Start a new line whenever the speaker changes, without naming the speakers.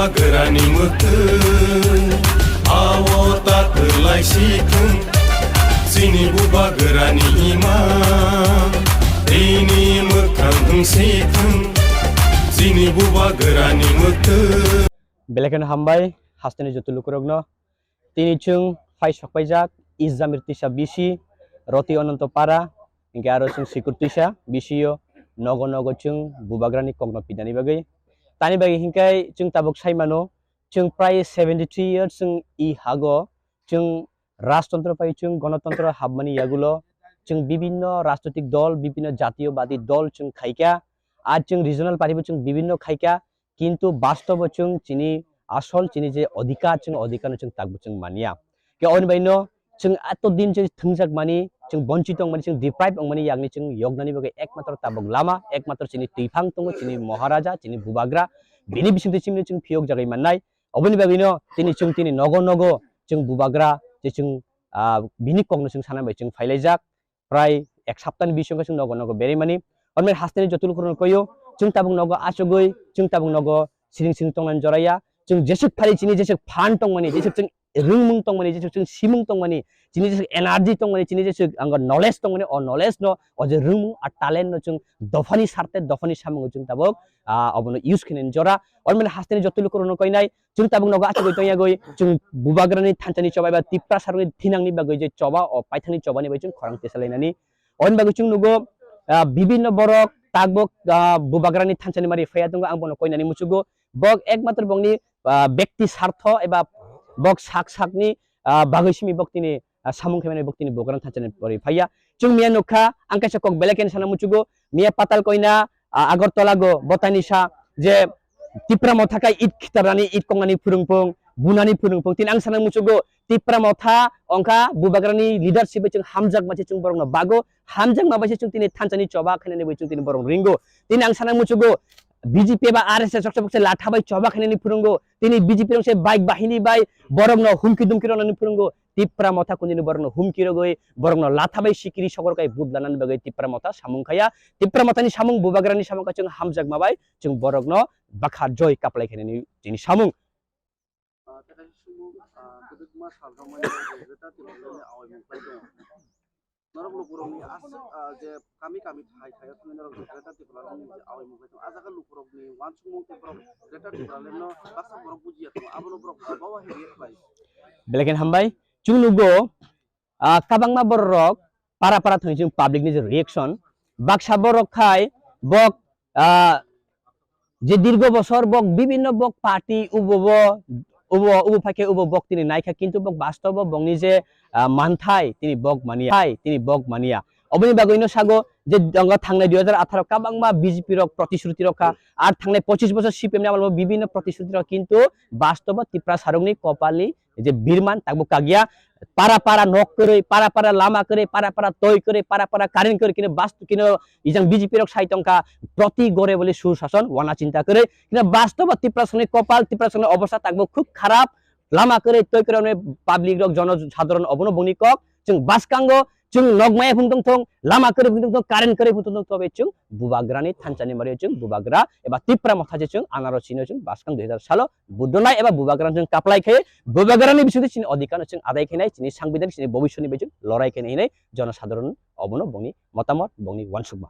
Bubagrani mutun awo taklai sikun Sini Bubagrani ima ini mukang sikun Sini Bubagrani mutun
Belekan hambai hastani jotulu kurogno tini chung fai sokpaijak izamir tisa bisi roti ononto para hingga aro chung sikur tisa bisio nogo nogo chung Bubagrani kogno pidani bagai tani bagi hingkai chung tabuk saimano chung prai 73 years chung I hago chung রাজতন্ত্র পাই chung গণতন্ত্র হাবমানি ইয়াগুলো chung বিভিন্ন রাজনৈতিক দল বিভিন্ন জাতীয়বাদী দল chung খাইকা আর chung regional party chung বিভিন্ন খাইকা কিন্তু বাস্তব chung চিনি আসল চিনি যে অধিকার chung তাকবো chung মানিয়া কে অনবাইনো chung এতদিন যে থংজাক মানি chung বঞ্চিত মানি chung ডিপ্রাইভ মানি ইয়াগনি chung yognani bagai একমাত্র তাবক লামা একমাত্র চিনি তুইফাং তঙ্গ চিনি মহারাজা চিনি বুবাগ্রা বিনি বিসিংতে চিনি chung ফিয়ক জাগাই মাননাই অবনি বাগিনো তিনি নগো নগো chung বুবাগ্রা যে chung bini kogno chung sana bai chung failajak prai ek saptan bisong chung nogo nogo beri mani onmen hasteni jotul kurun koyo chung tabung nogo achogoi chung tabung nogo siring tongnan joraya chung jesuk phali chini jesuk phan tongmani jesuk chung rungmung tongmani jesuk chung simung tongmani chini jesuk energy tongmani chini jesuk angor knowledge tongmani or knowledge no or je rungmung ar talent no chung dofani sarte dofani samung chung tabok obono use kinen jora onmen hasteni jotul kurun koy nai chung tabung nogo achogoi toya goi chung Bubagrani thanchani choba ba tipra saruni thinangni bagoi je choba o paithani choba ni bai chung khorang tesalainani on bagoi chung nugo bibinno borok tagbok Bubagrani thanchani mari faya dungo ang bono koinani muchugo bok ekmatr bongni ব্যক্তি স্বার্থ এবা বক সাকনি বাগৈসিমি বক্তিনি samung khemani boktini Bubagrani thanchani pori phaya chung mia nokha angkaisa kok beleken sana muchugo mia patal koina Agartala go botanisa je tipra mothakai it khitarani it kongani phurungpung bunani phurungpung tin ang sana muchugo tipra motha ongka Bubagrani leadership chung hamjak machi chung borongno bago hamjak mabaisi chung tini thanchani choba khenani bai chung tini borong ringo tin ang sana muchugo BJP বা RSS সবচেয়ে লাঠা by চবা খানি ফুরঙ্গো তিনি BJP রংসে bike বাহিনী by বরংনো হুমকি দুমকি রনানি ফুরঙ্গো তিপ্রা মথা কুনিনি বরংনো হুমকি রগই বরংনো লাঠা by সিকিরি সকরকাই বুদলানানি বাগৈ তিপ্রা মথা সামুংখায়া Tipra মথানি সামুং Bubagrani সামুংকা जों হামজাক মাবাই जों বরংনো বাখা জয় কাপলাই খানি তিনি সামুং norok lukurok ni je kami thai thuni norok greta tipral ni awai mubai to ajaga lukurok ni wansumung tipral greta tipral no baksa borok bujiya to abono borok bawa heriet bai beleken hambai chung nugo kabangma borok para thuni chung public ni je reaction baksa borok khai bok je dirgo bosor bok bibinno bok party ubo phake ubo bok tini naikha kintu bok bastobo bongni je manthai tini bok mania oboni bagoino sago je danga thangnai 2018 kabangma BJP rok প্রতিশ্রুতি রক্ষা আর thangnai 25 বছর CPM ni amal বিভিন্ন প্রতিশ্রুতি রক্ষা কিন্তু বাস্তব তিপ্রা সারংনি কপালি যে বীরমান তাকবো কাগিয়া para nok করে para lama করে para toy করে para কারেন্ট করে কিনে বাস্তু কিনে ইজাং BJP রক সাইতংকা প্রতি গরে বলে সুশাসন ওয়ানা চিন্তা করে কিনা বাস্তব তিপ্রা সারংনি কপাল তিপ্রা সারংনি অবস্থা তাকবো খুব খারাপ lama করে toy করে পাবলিক রক জনসাধারণ অবনো বনিকক जों baskango जों nogmaya phungtong thong lama kore phungtong thong current kore phungtong thong tobe जों Bubagrani thanchani mari जों Bubagra eba tipra motha je जों anaro chino जों baskang 2000 salo budonai eba Bubagrani जों kaplai khe Bubagrani bisudi chini odhikar जों adai khenai chini sangbidan chini bobishoni be जों lorai khenai nei jonosaধারণ obono bongni motamot bongni wansukma